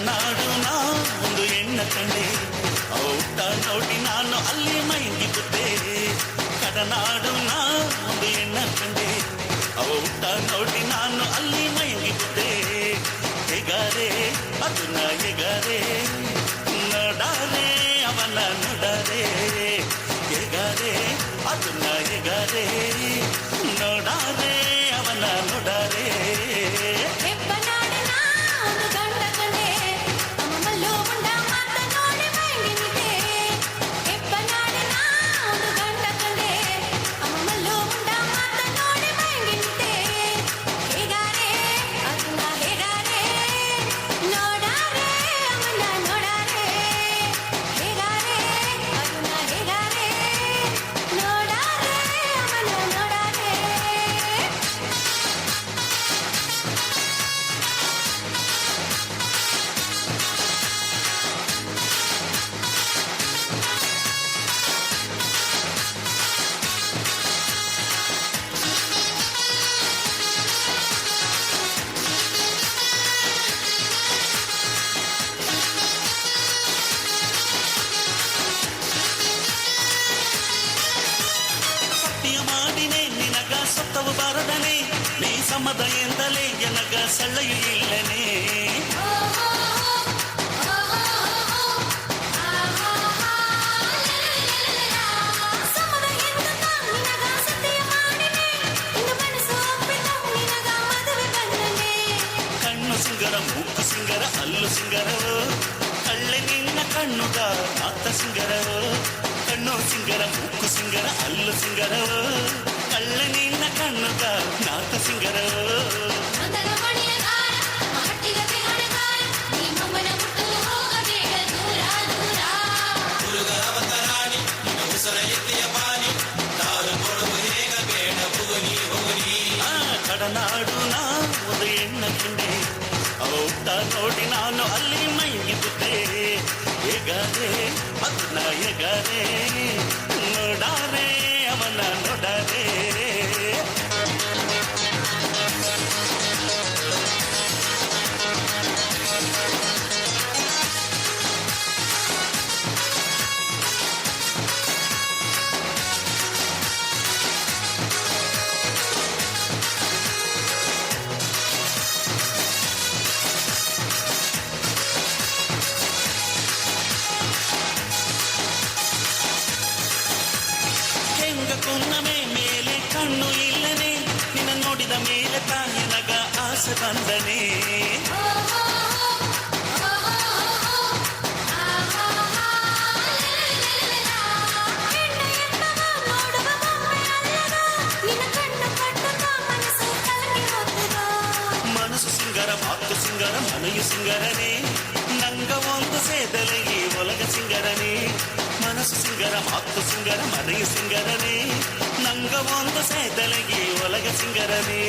ಕಡನಾಡು ನಾ ಒಂದು ಹೆಣ್ಣ ಕಂಡೆ ಔಟ ನೋಡಿ ನಾನು ಅಲ್ಲಿ ಮೈಗಿದ್ದೆ ಕಡನಾಡು ನಾ ಒಂದು ಹೆಣ್ಣ ಕಂಡೆ ಔಟ ನೋಡಿ ನಾನು ಅಲ್ಲಿ ಮೈಗಿದ್ದೆ ಹೇಗಾರೆ ಅದನ್ನ ಹೇಗಾರೆ ನೋಡಾರೆ ಅವನ ನೋಡಾರೆ ಹೇಗಾರೆ ಅದನ್ನ ಹೇಗಾರೆ ನೋಡಾರೆ ಅವನ ನೋಡಾರೆ ಸೊತ್ತವು ಬಾರದನೆ ನೀ ಸಮದ ಎಂದಲೇ ಎನಗ ಸಳ್ಳೆಯು ಇಲ್ಲನೆ ಕಣ್ಣು ಸಿಂಗರ ಮೂಕು ಸಿಂಗರ ಅಲ್ಲು ಸಿಂಗರವೋ ಕಳ್ಳೆ ನಿನ್ನ ಕಣ್ಣುಗ ಮಾತ ಸಿಂಗರವೋ ಕಣ್ಣು ಸಿಂಗರ ಮೂಕು ಸಿಂಗರ ಅಲ್ಲು ಸಿಂಗರವೋ ಕಳ್ಳೆ ನಿನ್ನ ಕಣ್ಣುಗ ನಾಥ ಸಿಂಗರವೋ ಕಡನಾಡು ನಾ ಒಂದು ಹೆಣ್ಣ ಕಂಡೆ ಔಟ ನೋಡಿ ನಾನು ಅಲ್ಲಿ ಮೈಗಿದ್ದೆ ಹೇಗಾರೆ ಅದನ್ನ ಹೇಗಾರೆ ನೋಡಾರೆ ಅವನ ನೋಡಾರೆ ಕುನ್ನಮೆ ಮೇಲೆ ಕಣ್ಣು ಇಲ್ಲನೆ ನಿನ್ನ ನೋಡಿದ ಮೇಲೆ ತಾಯಿನಗ ಆಸೆ ಬಂದನೆ ಮನಸ್ಸು ಸಿಂಗರ ಮಾತು ಸಿಂಗರ ಮನೆಯು ಸಿಂಗರನೆ ನಂಗ ಒಂದು ಸೇದಲೆಗೆ ಒಲಗ ಸಿಂಗರನೆ ಮನಸ್ಸು ಸಿಂಗರ ಮಾತು ಸಿಂಗರ ಮನೆಯು ಸಿಂಗರನೆ ನಂಗ ಒಂದು ಸೇದಲೆಗೆ ಒಲಗ ಸಿಂಗರನೆ